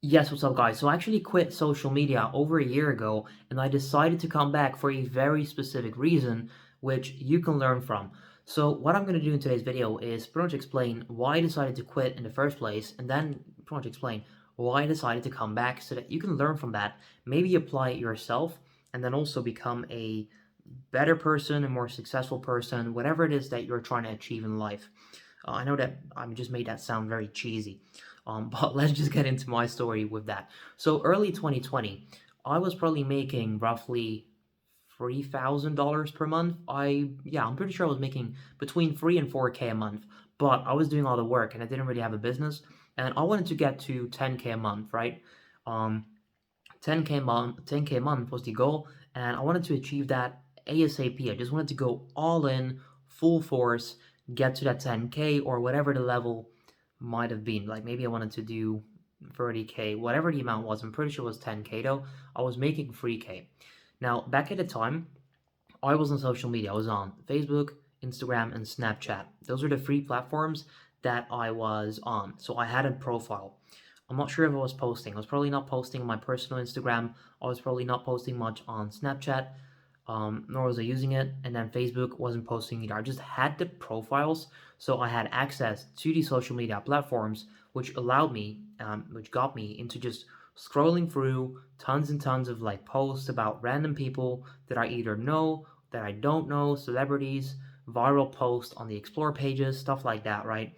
Yes, what's up, guys? So I actually quit social media over a year ago, and I decided to come back for a very specific reason, which you can learn from. So what I'm going to do in today's video is pretty much explain why I decided to quit in the first place, and then pretty much explain why I decided to come back so that you can learn from that, maybe apply it yourself, and then also become a better person, a more successful person, whatever it is that you're trying to achieve in life. I know that I just made that sound very cheesy, but let's just get into my story with that. So early 2020, I was probably making roughly $3,000 per month. I'm pretty sure I was making between 3 and 4K a month, but I was doing all the work and I didn't really have a business, and I wanted to get to 10K a month, right? Um, 10K a month was the goal, and I wanted to achieve that ASAP. I just wanted to go all in, full force, get to that 10K or whatever the level might have been. Like maybe I wanted to do 30K, whatever the amount was. I'm pretty sure it was 10K though. I was making 3K. Now, back at the time, I was on social media. I was on Facebook, Instagram, and Snapchat. Those are the three platforms that I was on. So I had a profile. I'm not sure if I was posting. I was probably not posting on my personal Instagram. I was probably not posting much on Snapchat, nor was I using it. And then Facebook wasn't posting either. I just had the profiles, so I had access to the social media platforms, which allowed me, which got me into just scrolling through tons and tons of like posts about random people that I either know, that I don't know, celebrities, viral posts on the explore pages, stuff like that, right?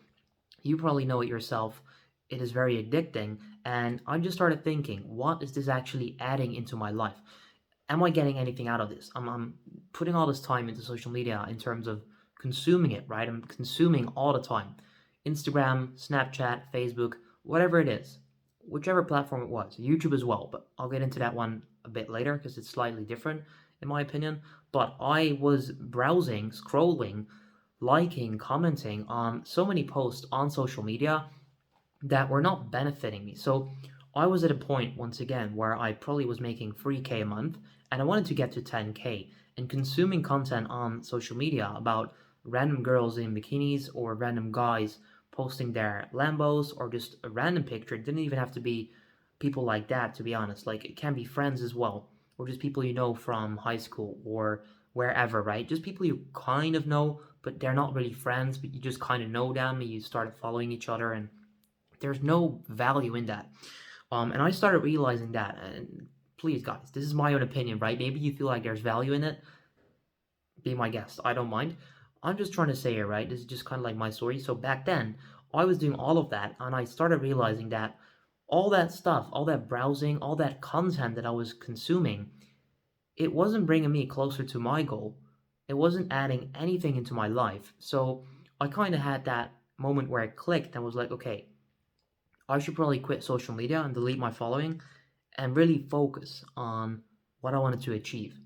You probably know it yourself. It is very addicting. And I just started thinking, what is this actually adding into my life? Am I getting anything out of this? I'm putting all this time into social media in terms of consuming it, right? I'm consuming all the time. Instagram, Snapchat, Facebook, whatever it is, whichever platform it was, YouTube as well, but I'll get into that one a bit later because it's slightly different in my opinion. But I was browsing, scrolling, liking, commenting on so many posts on social media that were not benefiting me. So I was at a point once again where I probably was making 3K a month and I wanted to get to 10K, and consuming content on social media about random girls in bikinis or random guys posting their Lambos or just a random picture. It didn't even have to be people like that, to be honest. Like it can be friends as well, or just people you know from high school or wherever, right? Just people you kind of know, but they're not really friends, but you just kind of know them and you started following each other, and there's no value in that. And I started realizing that. And please, guys, this is my own opinion, right? Maybe you feel like there's value in it. Be my guest. I don't mind. I'm just trying to say here, right? This is just kind of like my story. So back then, I was doing all of that, and I started realizing that all that stuff, all that browsing, all that content that I was consuming, it wasn't bringing me closer to my goal. It wasn't adding anything into my life. So I kind of had that moment where it clicked and was like, okay, I should probably quit social media and delete my following and really focus on what I wanted to achieve.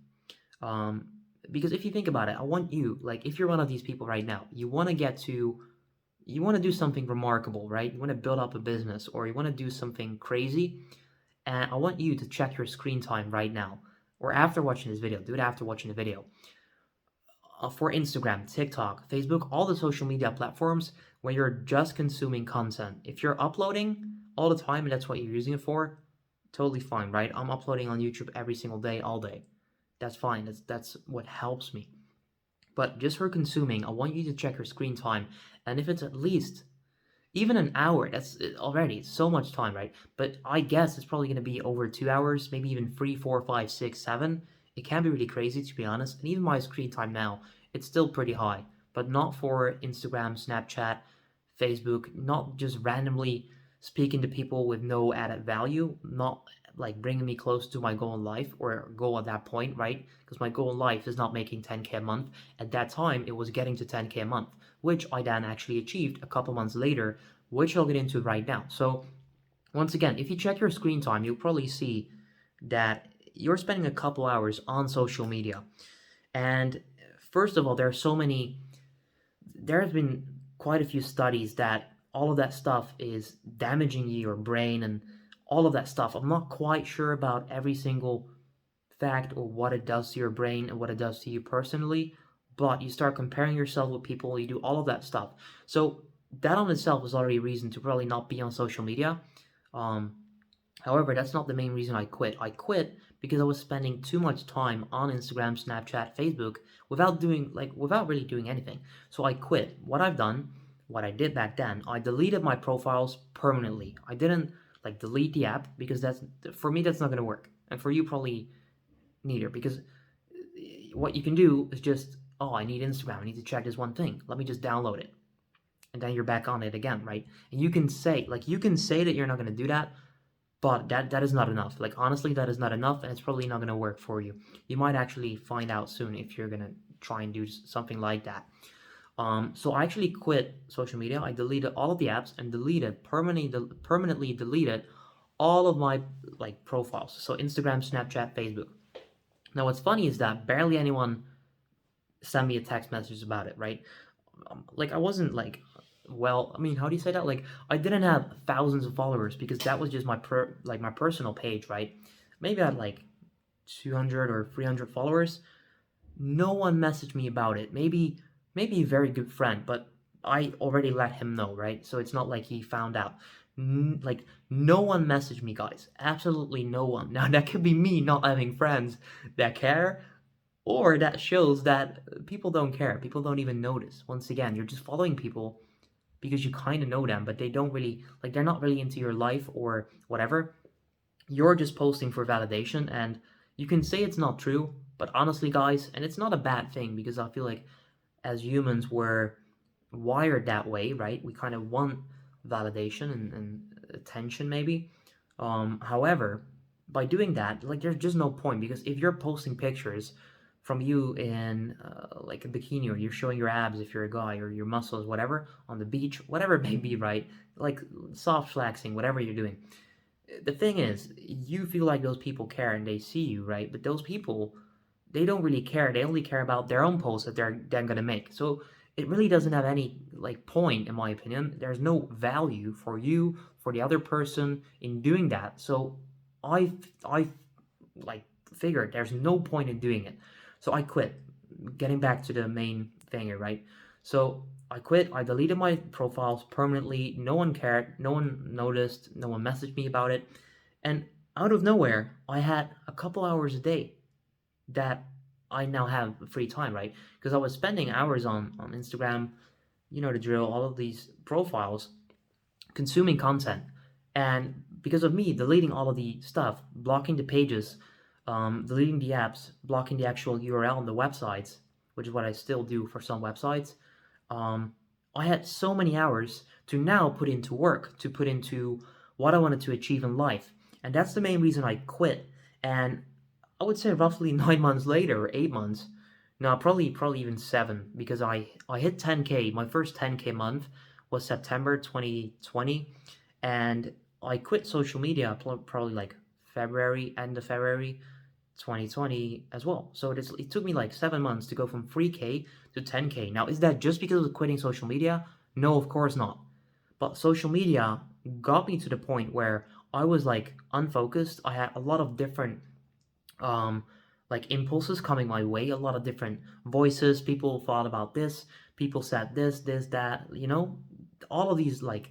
Um, because if you think about it, I want you, like, if you're one of these people right now, you want to do something remarkable, right? You want to build up a business or you want to do something crazy. And I want you to check your screen time right now or after watching this video. Do it after watching the video. For Instagram, TikTok, Facebook, all the social media platforms where you're just consuming content. If you're uploading all the time and that's what you're using it for, totally fine, right? I'm uploading on YouTube every single day, all day. That's fine. That's what helps me. But just for consuming, I want you to check your screen time. And if it's at least even an hour, that's already so much time, right? But I guess it's probably going to be over 2 hours, maybe even three, four, five, six, seven. It can be really crazy, to be honest. And even my screen time now, it's still pretty high, but not for Instagram, Snapchat, Facebook, not just randomly speaking to people with no added value, not like bringing me close to my goal in life or goal at that point, right? Because my goal in life is not making 10K a month. At that time, it was getting to 10K a month, which I then actually achieved a couple months later, which I'll get into right now. So, once again, if you check your screen time, you'll probably see that you're spending a couple hours on social media. And first of all, there has been quite a few studies that all of that stuff is damaging your brain and all of that stuff. I'm not quite sure about every single fact or what it does to your brain and what it does to you personally, but you start comparing yourself with people, you do all of that stuff. So that on itself is already a reason to probably not be on social media. Um, However, that's not the main reason I quit. I quit because I was spending too much time on Instagram, Snapchat, Facebook without really doing anything. So I quit. What I've done, what I did back then, I deleted my profiles permanently. I didn't like delete the app because that's for me that's not going to work. And for you probably neither because what you can do is just, oh, I need Instagram. I need to check this one thing. Let me just download it. And then you're back on it again, right? And you can say that you're not going to do that, but that is not enough. Like honestly, that is not enough, and it's probably not going to work for you. You might actually find out soon if you're going to try and do something like that. So I actually quit social media. I deleted all of the apps and permanently deleted all of my like profiles. So Instagram, Snapchat, Facebook. Now what's funny is that barely anyone sent me a text message about it, right? Like I wasn't like, well, I mean, how do you say that? Like I didn't have thousands of followers because that was just my personal page, right? Maybe I had like 200 or 300 followers. No one messaged me about it. Maybe a very good friend, but I already let him know, right? So it's not like he found out. Like no one messaged me, guys. Absolutely no one. Now that could be me not having friends that care, or that shows that people don't care. People don't even notice. Once again, you're just following people because you kind of know them, but they don't really, like, they're not really into your life or whatever. You're just posting for validation, and you can say it's not true, but honestly, guys, and it's not a bad thing because I feel like as humans, we're wired that way, right? We kind of want validation and attention, maybe. However, by doing that, like, there's just no point because if you're posting pictures from you in like a bikini, or you're showing your abs if you're a guy, or your muscles, whatever, on the beach, whatever it may be, right? Like soft flexing, whatever you're doing. The thing is, you feel like those people care and they see you, right? But those people, they don't really care. They only care about their own posts that they're then gonna make. So it really doesn't have any like point, in my opinion. There's no value for you, for the other person in doing that. So I like figured there's no point in doing it. So I quit. Getting back to the main thing here, right? So I quit. I deleted my profiles permanently. No one cared. No one noticed. No one messaged me about it. And out of nowhere, I had a couple hours a day that I now have free time, right? Because I was spending hours on Instagram, you know the drill, all of these profiles, consuming content. And because of me deleting all of the stuff, blocking the pages, deleting the apps, blocking the actual URL on the websites, which is what I still do for some websites, um, I had so many hours to now put into work, to put into what I wanted to achieve in life. And that's the main reason I quit. And I would say roughly 9 months later, or 8 months, no, probably even seven, because I hit 10K. My first 10K month was September 2020, and I quit social media probably like February, end of February 2020 as well. So it took me like 7 months to go from 3K to 10K. Now, is that just because of quitting social media? No, of course not. But social media got me to the point where I was like unfocused. I had a lot of different um like impulses coming my way, a lot of different voices. People thought about this, people said this, that, all of these like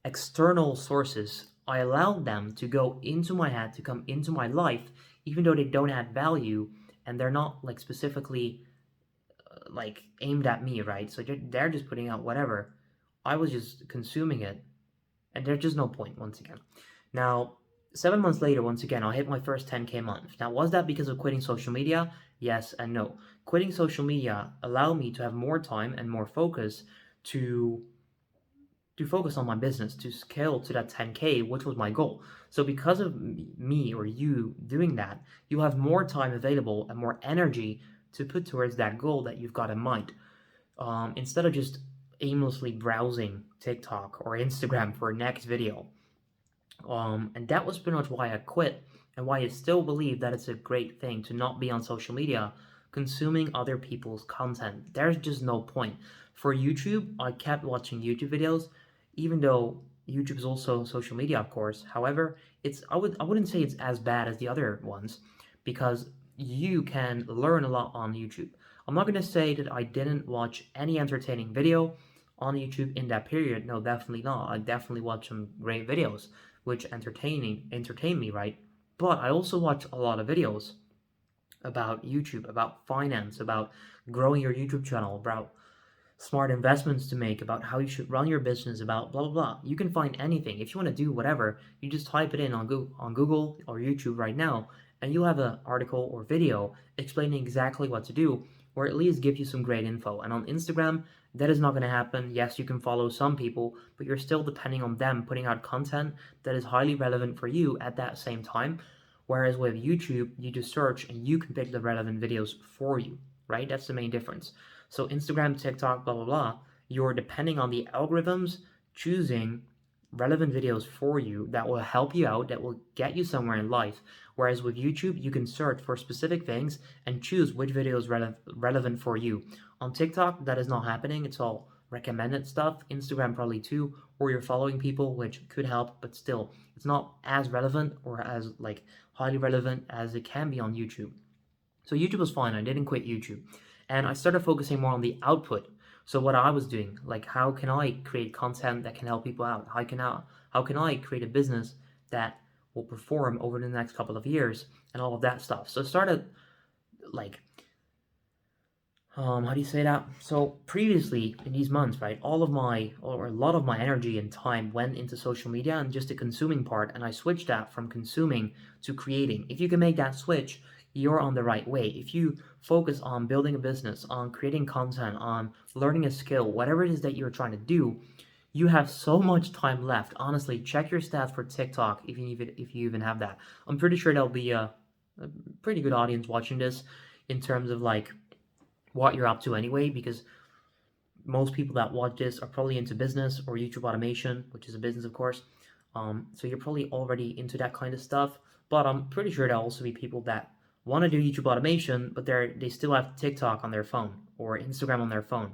external sources. I allowed them to go into my head, to come into my life, even though they don't add value and they're not like specifically like aimed at me, right? So they're just putting out whatever. I was just consuming it, and there's just no point, once again. Now, 7 months later, once again, I hit my first 10K month. Now, was that because of quitting social media? Yes and no. Quitting social media allowed me to have more time and more focus to focus on my business, to scale to that 10K, which was my goal. So because of me or you doing that, you have more time available and more energy to put towards that goal that you've got in mind. Instead of just aimlessly browsing TikTok or Instagram for a next video. And that was pretty much why I quit, and why I still believe that it's a great thing to not be on social media consuming other people's content. There's just no point. For YouTube, I kept watching YouTube videos, even though YouTube is also social media, of course. However, I wouldn't say it's as bad as the other ones, because you can learn a lot on YouTube. I'm not gonna say that I didn't watch any entertaining video on YouTube in that period. No, definitely not. I definitely watched some great videos. which entertain me, right? But I also watch a lot of videos about YouTube, about finance, about growing your YouTube channel, about smart investments to make, about how you should run your business, about blah blah blah. You can find anything. If you want to do whatever, you just type it in on Google or YouTube right now, and you'll have an article or video explaining exactly what to do, or at least give you some great info. And on Instagram, that is not going to happen. Yes, you can follow some people, but you're still depending on them putting out content that is highly relevant for you at that same time. Whereas with YouTube, you just search and you can pick the relevant videos for you, right? That's the main difference. So Instagram, TikTok, blah, blah, blah, you're depending on the algorithms choosing relevant videos for you that will help you out, that will get you somewhere in life. Whereas with YouTube, you can search for specific things and choose which video is relevant for you. On TikTok, that is not happening. It's all recommended stuff. Instagram probably too, or you're following people, which could help, but still, it's not as relevant or as like highly relevant as it can be on YouTube. So YouTube was fine. I didn't quit YouTube. And I started focusing more on the output. So what I was doing, like how can I create content that can help people out? How can I create a business that will perform over the next couple of years and all of that stuff. So I started like how do you say that? So previously in these months, right, all of my or a lot of my energy and time went into social media and just the consuming part, and I switched that from consuming to creating. If you can make that switch, you're on the right way. If you focus on building a business, on creating content, on learning a skill, whatever it is that you're trying to do, you have so much time left. Honestly, check your stats for TikTok if you even have that. I'm pretty sure there'll be a pretty good audience watching this in terms of like what you're up to anyway, because most people that watch this are probably into business or YouTube automation, which is a business, of course. So you're probably already into that kind of stuff. But I'm pretty sure there'll also be people that want to do YouTube automation, but they still have TikTok on their phone or Instagram on their phone,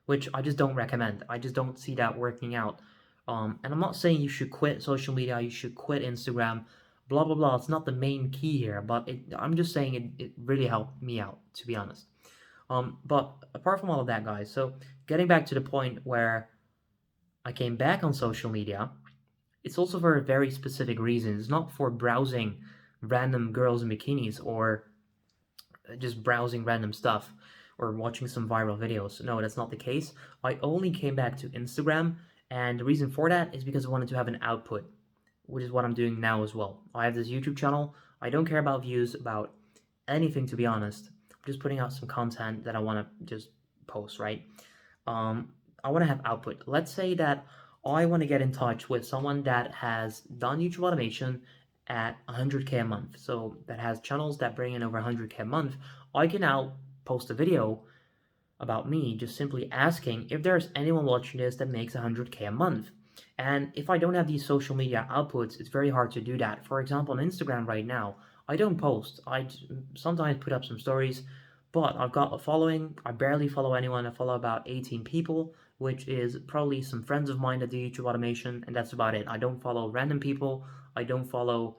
which I just don't recommend. I just don't see that working out. And I'm not saying you should quit social media, you should quit Instagram, blah blah blah. It's not the main key here, but I'm just saying it really helped me out, to be honest. But apart from all of that, guys, so getting back to the point where I came back on social media, it's also for a very specific reason. It's not for browsing random girls in bikinis or just browsing random stuff or watching some viral videos. No, that's not the case. I only came back to Instagram, and the reason for that is because I wanted to have an output, which is what I'm doing now as well. I have this YouTube channel. I don't care about views, about anything, to be honest. I'm just putting out some content that I want to just post, right? I want to have output. Let's say that I want to get in touch with someone that has done YouTube automation at 100K a month. So that has channels that bring in over 100K a month. I can now post a video about me just simply asking if there's anyone watching this that makes 100K a month. And if I don't have these social media outputs, it's very hard to do that. For example, on Instagram right now, I don't post. I sometimes put up some stories, but I've got a following. I barely follow anyone. I follow about 18 people, which is probably some friends of mine that do YouTube automation, and that's about it. I don't follow random people. I don't follow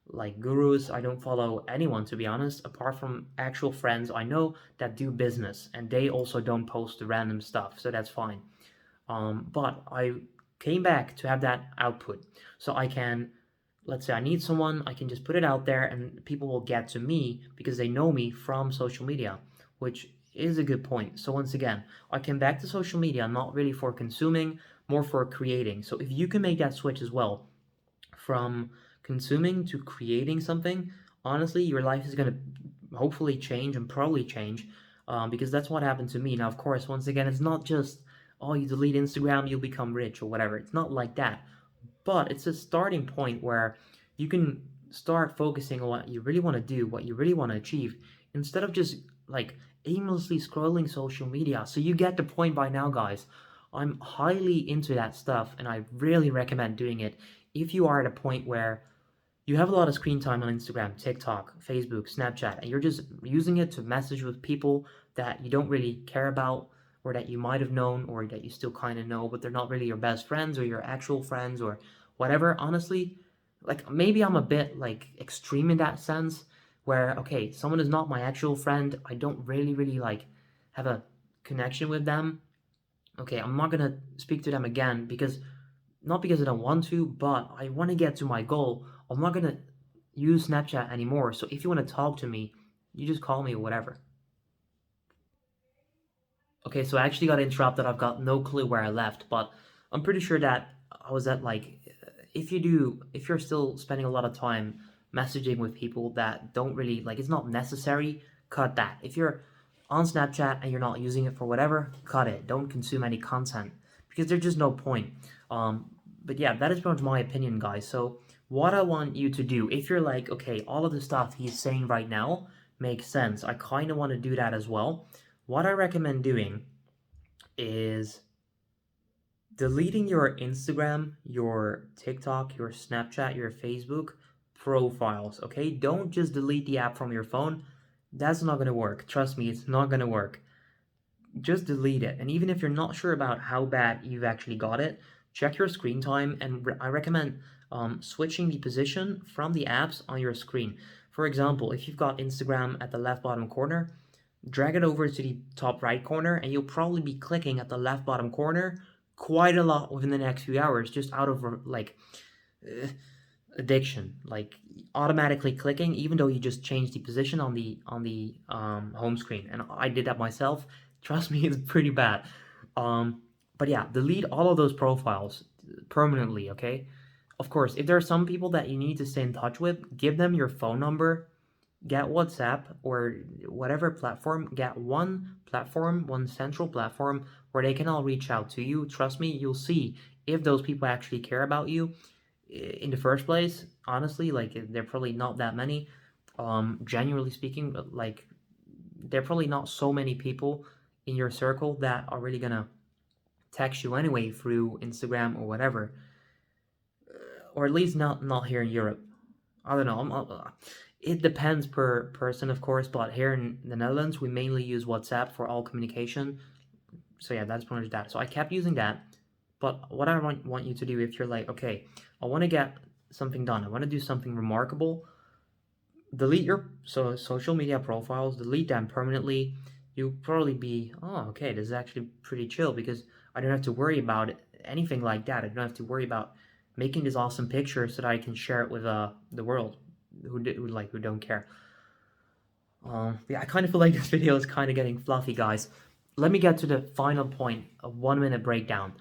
like gurus. I don't follow anyone, to be honest, apart from actual friends I know that do business, and they also don't post the random stuff, so that's fine. But I came back to have that output, so I can, let's say I need someone, I can just put it out there and people will get to me because they know me from social media, which is a good point. So once again, I came back to social media not really for consuming, more for creating. So if you can make that switch as well from consuming to creating something, honestly, your life is going to hopefully change and probably change, because that's what happened to me. Now, of course, once again, it's not just, oh, you delete Instagram, you'll become rich or whatever. It's not like that. But it's a starting point where you can start focusing on what you really want to do, what you really want to achieve, instead of just like aimlessly scrolling social media. So you get the point by now, guys. I'm highly into that stuff and I really recommend doing it if you are at a point where you have a lot of screen time on Instagram, TikTok, Facebook, Snapchat, and you're just using it to message with people that you don't really care about, or that you might have known, or that you still kind of know, but they're not really your best friends or your actual friends or whatever. Honestly, like maybe I'm a bit like extreme in that sense where, okay, someone is not my actual friend. I don't really like have a connection with them. Okay, I'm not gonna speak to them again because not because I don't want to, but I want to get to my goal. I'm not gonna use Snapchat anymore. So if you want to talk to me, you just call me or whatever. Okay, so I actually got interrupted. I've got no clue where I left, but I'm pretty sure that I was at like, if you're still spending a lot of time messaging with people that don't really like, it's not necessary, cut that. If you're on Snapchat and you're not using it for whatever, cut it. Don't consume any content because there's just no point. Um, but yeah, that is pretty much my opinion, guys. So what I want you to do, if you're like, okay, all of the stuff he's saying right now makes sense, I kind of want to do that as well. What I recommend doing is deleting your Instagram, your TikTok, your Snapchat, your Facebook profiles, okay? Don't just delete the app from your phone. That's not going to work. Trust me, it's not going to work. Just delete it. And even if you're not sure about how bad you've actually got it, check your screen time. And I recommend switching the position from the apps on your screen. For example, if you've got Instagram at the left bottom corner, drag it over to the top right corner, and you'll probably be clicking at the left bottom corner quite a lot within the next few hours, just out of like uh, addiction, like automatically clicking, even though you just changed the position on the home screen. And I did that myself. Trust me, it's pretty bad. Um, but yeah, delete all of those profiles permanently. Okay. Of course, if there are some people that you need to stay in touch with, give them your phone number, get WhatsApp or whatever platform, get one platform, one central platform where they can all reach out to you. Trust me, you'll see if those people actually care about you in the first place. Honestly, like they're probably not that many. Genuinely speaking, but like there are probably not so many people in your circle that are really gonna text you anyway through Instagram or whatever, or at least not here in Europe. I don't know. It depends per person, of course, but here in the Netherlands, we mainly use WhatsApp for all communication. So yeah, that's pretty much that. So I kept using that. But what I want you to do, if you're like, okay, I want to get something done, I want to do something remarkable, delete your social media profiles, delete them permanently. You'll probably be, oh, okay, this is actually pretty chill because I don't have to worry about anything like that. I don't have to worry about making this awesome picture so that I can share it with the world who don't care. Yeah, I kind of feel like this video is kind of getting fluffy, guys. Let me get to the final point, a 1 minute breakdown.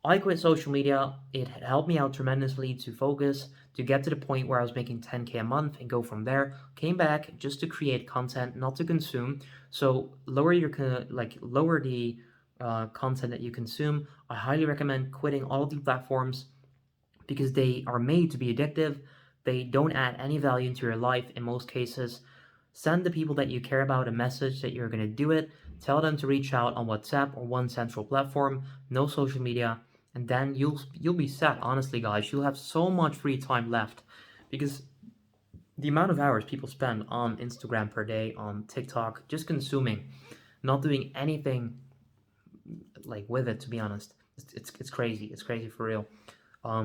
I quit social media. It helped me out tremendously to focus, to get to the point where I was making 10K a month and go from there. Came back just to create content, not to consume. So lower lower the content that you consume. I highly recommend quitting all of the platforms because they are made to be addictive. They don't add any value into your life in most cases. Send the people that you care about a message that you're going to do it. Tell them to reach out on WhatsApp or one central platform, no social media, and then you'll be set. Honestly, guys, you'll have so much free time left because the amount of hours people spend on Instagram per day, on TikTok, just consuming, not doing anything like with it. To be honest, it's crazy. It's crazy for real.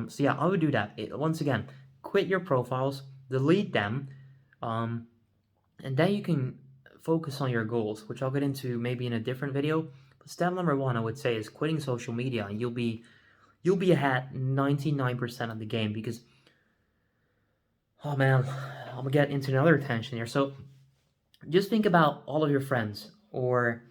So yeah, I would do that. Once again, quit your profiles, delete them, um, and then you can focus on your goals, which I'll get into maybe in a different video. But step number one, I would say, is quitting social media, and you'll be ahead 99% of the game because, oh man, I'm gonna get into another tension here. So just think about all of your friends or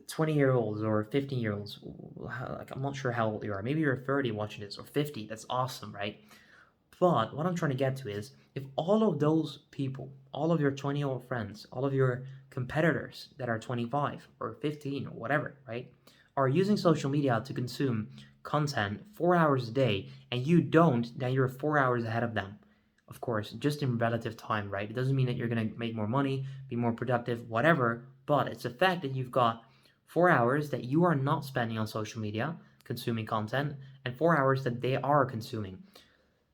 20-year-olds or 15-year-olds. Like, I'm not sure how old you are. Maybe you're 30 watching this or 50. That's awesome, right? But what I'm trying to get to is if all of those people, all of your 20-year-old friends, all of your competitors that are 25 or 15 or whatever, right, are using social media to consume content 4 hours a day and you don't, then you're 4 hours ahead of them. Of course, just in relative time, right? It doesn't mean that you're going to make more money, be more productive, whatever, but it's a fact that you've got 4 hours that you are not spending on social media consuming content and 4 hours that they are consuming.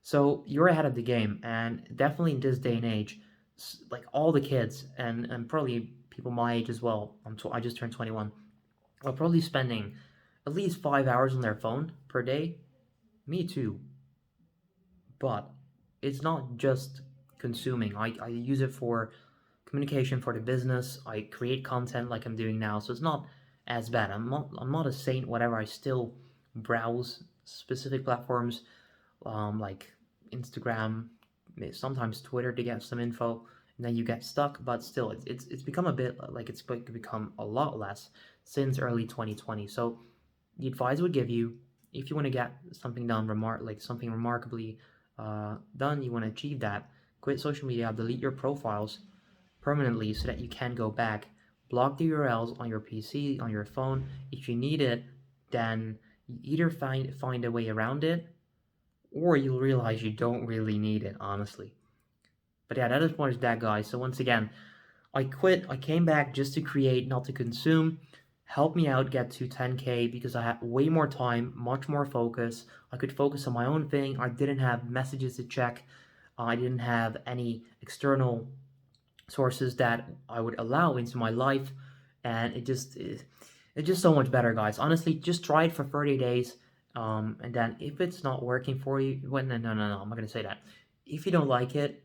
So you're ahead of the game, and definitely in this day and age, like all the kids and probably people my age as well. I just turned 21. Are probably spending at least 5 hours on their phone per day. Me too, but it's not just consuming. I use it for communication for the business. I create content like I'm doing now, so it's not as bad. I'm not a saint. Whatever. I still browse specific platforms like Instagram, sometimes Twitter to get some info, and then you get stuck. But still, it's become a bit like it's become a lot less since early 2020. So the advice I would give you, if you want to get something done, like something remarkably done, you want to achieve that, quit social media, delete your profiles permanently so that you can go back. Block the URLs on your PC, on your phone. If you need it, then you either find a way around it, or you'll realize you don't really need it, honestly. But yeah, that is pretty much that, guys. So once again, I quit. I came back just to create, not to consume. Help me out get to 10K because I had way more time, much more focus. I could focus on my own thing. I didn't have messages to check. I didn't have any external sources that I would allow into my life, and it's just so much better, guys. Honestly, just try it for 30 days, and then if it's not working for you, well, no, I'm not gonna say that. If you don't like it,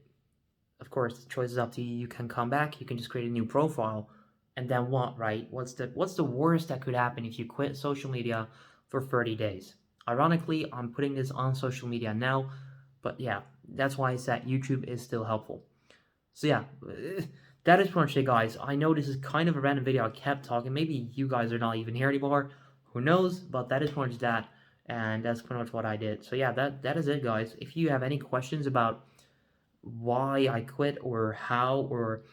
of course, the choice is up to you. You can come back. You can just create a new profile, and then what, right? What's the worst that could happen if you quit social media for 30 days? Ironically, I'm putting this on social media now, but yeah, that's why I said YouTube is still helpful. So yeah, that is pretty much it, guys. I know this is kind of a random video. I kept talking. Maybe you guys are not even here anymore. Who knows? But that is pretty much that, and that's pretty much what I did. So yeah, that is it, guys. If you have any questions about why I quit or how or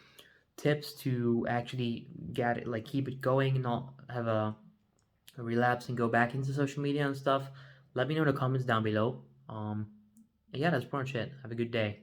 tips to actually get it, like keep it going and not have a relapse and go back into social media and stuff, let me know in the comments down below. Yeah, that's pretty much it. Have a good day.